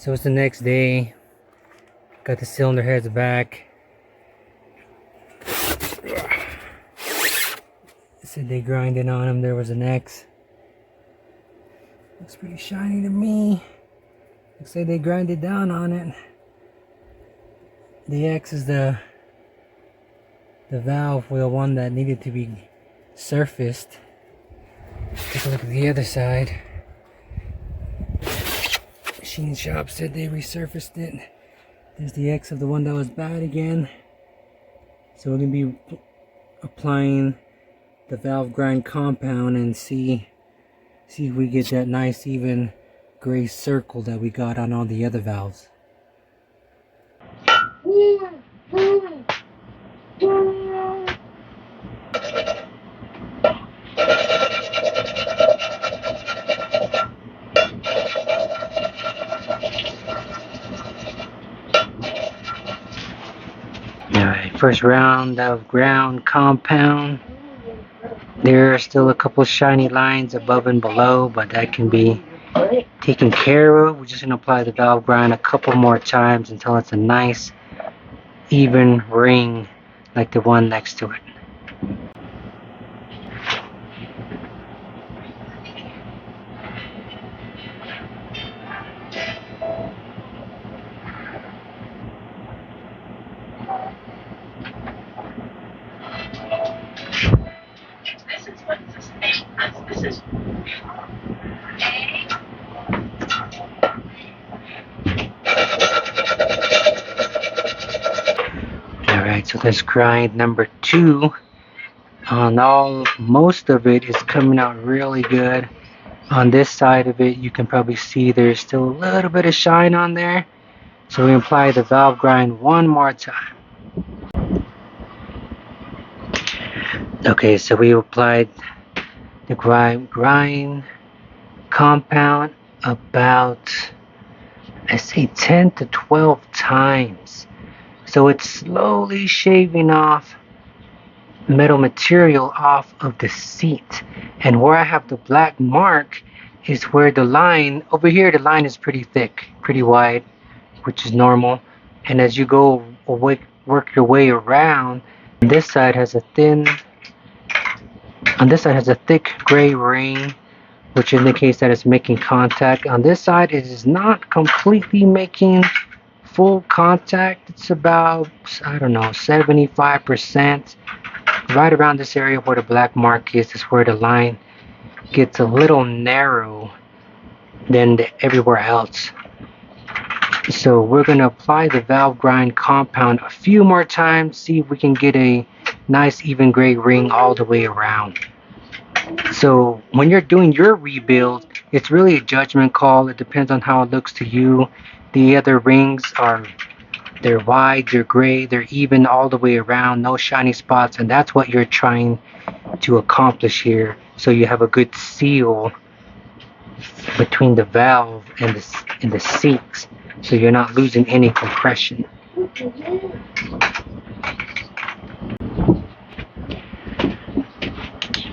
So it's the next day. Got the cylinder heads back. Said they grinded on them. There was an X. Looks pretty shiny to me. Looks like they grinded down on it. The X is the valve wheel one that needed to be surfaced. Take a look at the other side. Machine shop said they resurfaced it. There's the X of the one that was bad again. So we're gonna be applying the valve grind compound and see if we get that nice even gray circle that we got on all the other valves. Alright, first round of ground compound. There are still a couple shiny lines above and below, but that can be taken care of. We're just going to apply the valve grind a couple more times until it's a nice even ring like the one next to it. Alright, so let's grind number 2. Most of it is coming out really good. On this side of it, you can probably see there's still a little bit of shine on there. So we apply the valve grind one more time. Okay, so we applied the grind compound about, I say 10 to 12 times. So it's slowly shaving off metal material off of the seat. And where I have the black mark is where the line, over here the line is pretty thick, pretty wide, which is normal. And as you go work your way around, this side has a thick gray ring, which indicates that it's making contact. On this side, it is not completely making full contact. It's about, I don't know, 75%. Right around this area where the black mark is where the line gets a little narrow than everywhere else. So we're going to apply the valve grind compound a few more times, see if we can get a nice even gray ring all the way around. So when you're doing your rebuild, it's really a judgment call. It depends on how it looks to you. The other rings they're wide, they're gray, they're even all the way around, no shiny spots, and that's what you're trying to accomplish here. So you have a good seal between the valve and the seats, so you're not losing any compression.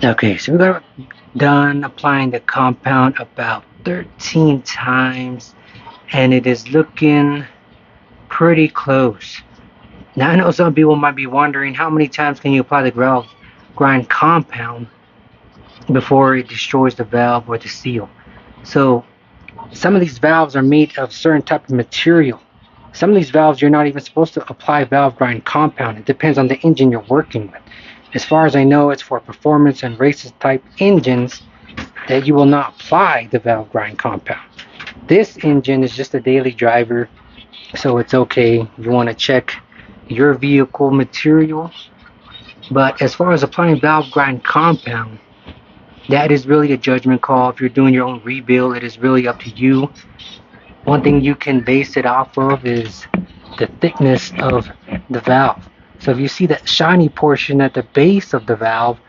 Okay, so we got done applying the compound about 13 times, and it is looking pretty close. Now I know some people might be wondering, how many times can you apply the valve grind compound before it destroys the valve or the seal? So some of these valves are made of certain type of material. Some of these valves you're not even supposed to apply valve grind compound. It depends on the engine you're working with. As far as I know, it's for performance and races type engines that you will not apply the valve grind compound. This engine is just a daily driver, so it's okay. You want to check your vehicle material. But as far as applying valve grind compound, that is really a judgment call. If you're doing your own rebuild, it is really up to you. One thing you can base it off of is the thickness of the valve. So if you see that shiny portion at the base of the valve,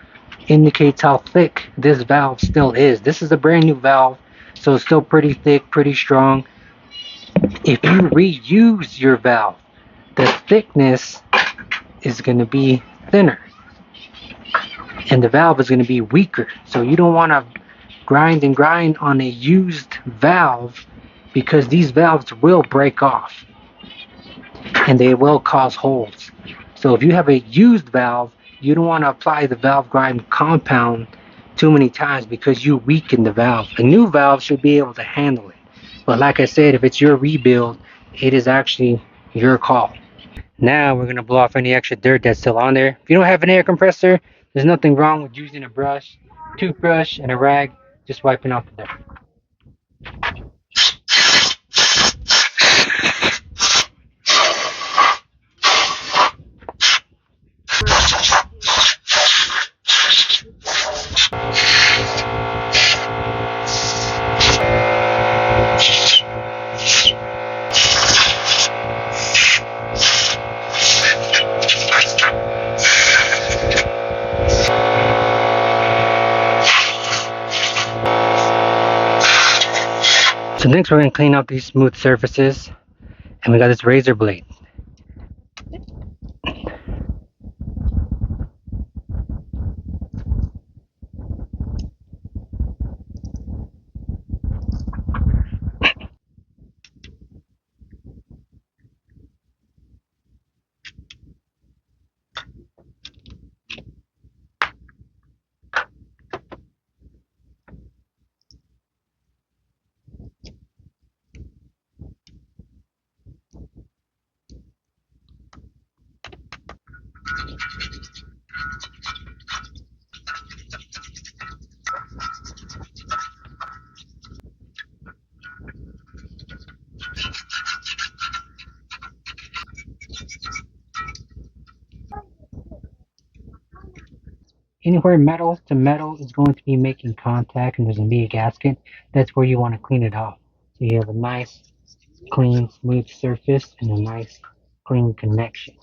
indicates how thick this valve still is. This is a brand new valve, so it's still pretty thick, pretty strong. If you reuse your valve, the thickness is going to be thinner and the valve is going to be weaker. So you don't want to grind on a used valve because these valves will break off and they will cause holes. So if you have a used valve, you don't want to apply the valve grind compound too many times because you weaken the valve. A new valve should be able to handle it. But like I said, if it's your rebuild, it is actually your call. Now we're going to blow off any extra dirt that's still on there. If you don't have an air compressor, there's nothing wrong with using a brush, toothbrush, and a rag, just wiping off the dirt. So next we're going to clean up these smooth surfaces, and we got this razor blade. Anywhere metal to metal is going to be making contact and there's going to be a gasket, that's where you want to clean it off. So you have a nice, clean, smooth surface and a nice, clean connection.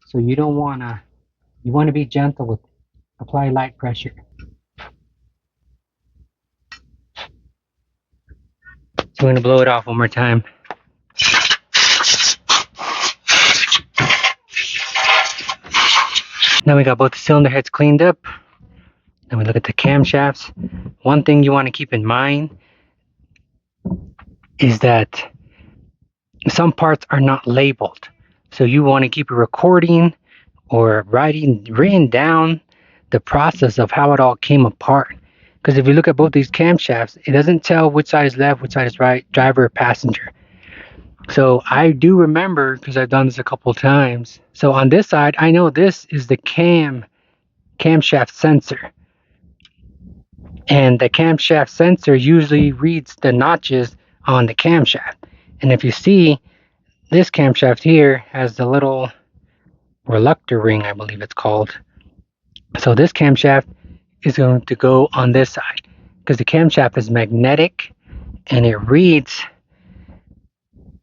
So you don't want to, you want to be gentle with it. Apply light pressure. So we're going to blow it off one more time. Now we got both the cylinder heads cleaned up. Then we look at the camshafts. One thing you want to keep in mind is that some parts are not labeled. So you want to keep a recording or written down the process of how it all came apart. Because if you look at both these camshafts, it doesn't tell which side is left, which side is right, driver or passenger. So I do remember, because I've done this a couple times. So on this side, I know this is the camshaft sensor. And the camshaft sensor usually reads the notches on the camshaft. And if you see, this camshaft here has the little reluctor ring, I believe it's called. So this camshaft is going to go on this side because the camshaft is magnetic and it reads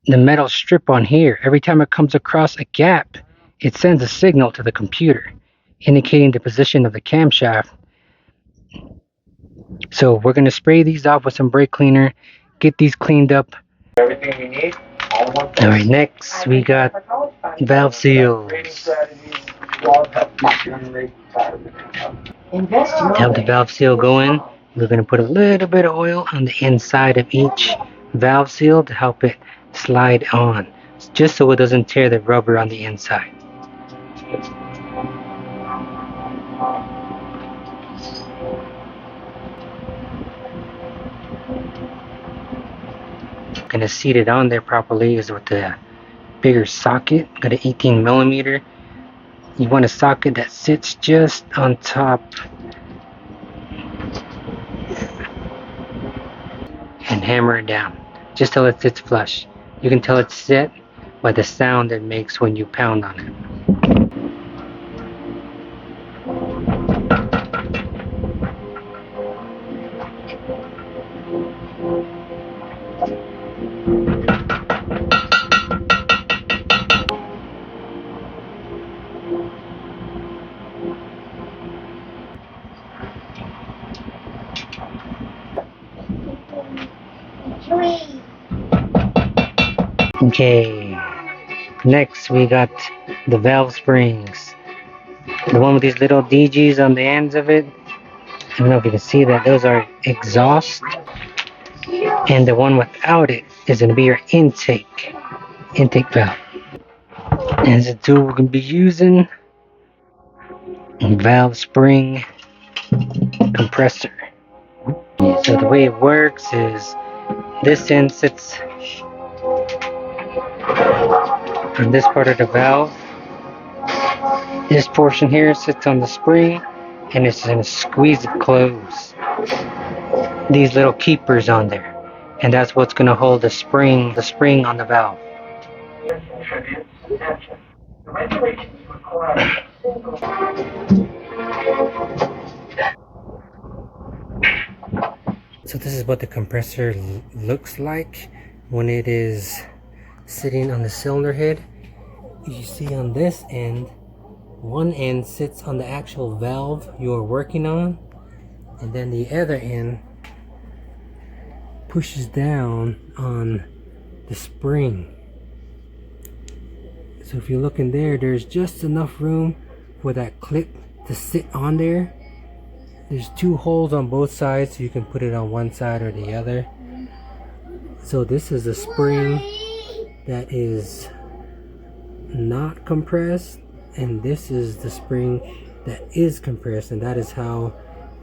the metal strip on here. Every time it comes across a gap, it sends a signal to the computer indicating the position of the camshaft. So we're going to spray these off with some brake cleaner, get these cleaned up. Everything you need. Alright, next we got valve seals. To help the valve seal go in, we're going to put a little bit of oil on the inside of each valve seal to help it slide on, just so it doesn't tear the rubber on the inside. Going to seat it on there properly is with the bigger socket. Got an 18 millimeter. You want a socket that sits just on top and hammer it down just till it sits flush. You can tell it's set by the sound it makes when you pound on it. Okay, next we got the valve springs. The one with these little DGs on the ends of it, I don't know if you can see that, those are exhaust. And the one without it is going to be your intake valve. And the tool we're going to be using, valve spring compressor. So the way it works is this end sits on this part of the valve. This portion here sits on the spring, and it's going to squeeze it close. These little keepers on there, and that's what's going to hold the spring on the valve. So this is what the compressor looks like when it is sitting on the cylinder head. You see on this end, one end sits on the actual valve you're working on, and then the other end pushes down on the spring. So if you look in there, there's just enough room for that clip to sit on there. There's two holes on both sides, so you can put it on one side or the other. So this is a spring that is not compressed, and this is the spring that is compressed, and that is how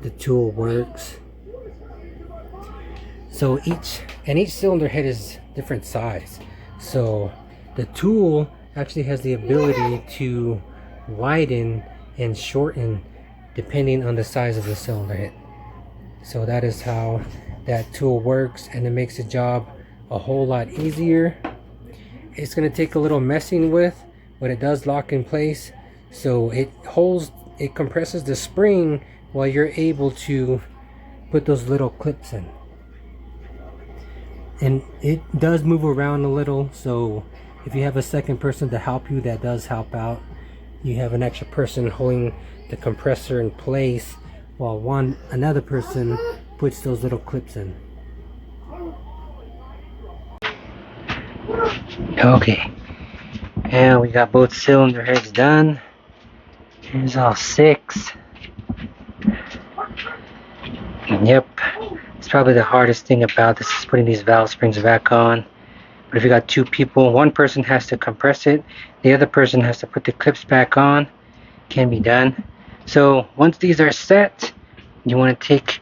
the tool works. So each cylinder head is different size, so the tool actually has the ability to widen and shorten depending on the size of the cylinder head. So that is how that tool works, and it makes the job a whole lot easier. It's going to take a little messing with, but it does lock in place, so it compresses the spring while you're able to put those little clips in. And it does move around a little, so if you have a second person to help you, that does help out. You have an extra person holding the compressor in place while another person puts those little clips in. Okay, and we got both cylinder heads done. Here's all 6. Yep, it's probably the hardest thing about this is putting these valve springs back on. But if you got 2 people, one person has to compress it, the other person has to put the clips back on. Can be done. So once these are set, you want to take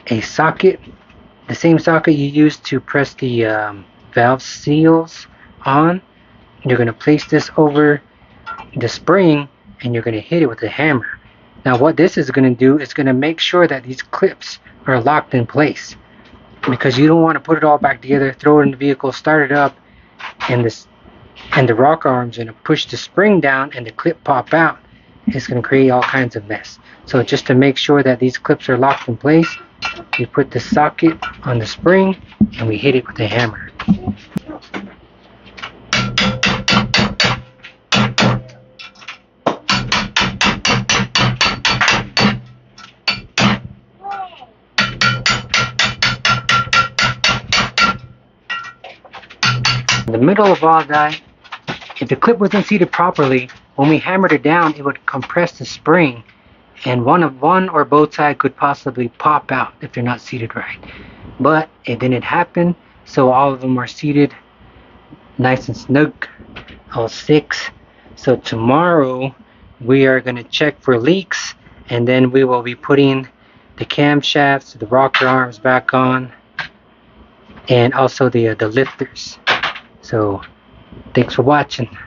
a socket, the same socket you used to press the valve seals on. You're going to place this over the spring, and you're going to hit it with a hammer. Now what this is going to do is going to make sure that these clips are locked in place, because you don't want to put it all back together, throw it in the vehicle, start it up, and the rocker arm's going to push the spring down and the clip pop out. It's going to create all kinds of mess. So just to make sure that these clips are locked in place, we put the socket on the spring and we hit it with a hammer. In the middle of all that, if the clip wasn't seated properly, when we hammered it down, it would compress the spring, and one or both sides could possibly pop out if they're not seated right. But it didn't happen, so all of them are seated nice and snug, all 6. So tomorrow we are going to check for leaks, and then we will be putting the camshafts, the rocker arms back on, and also the lifters. So thanks for watching.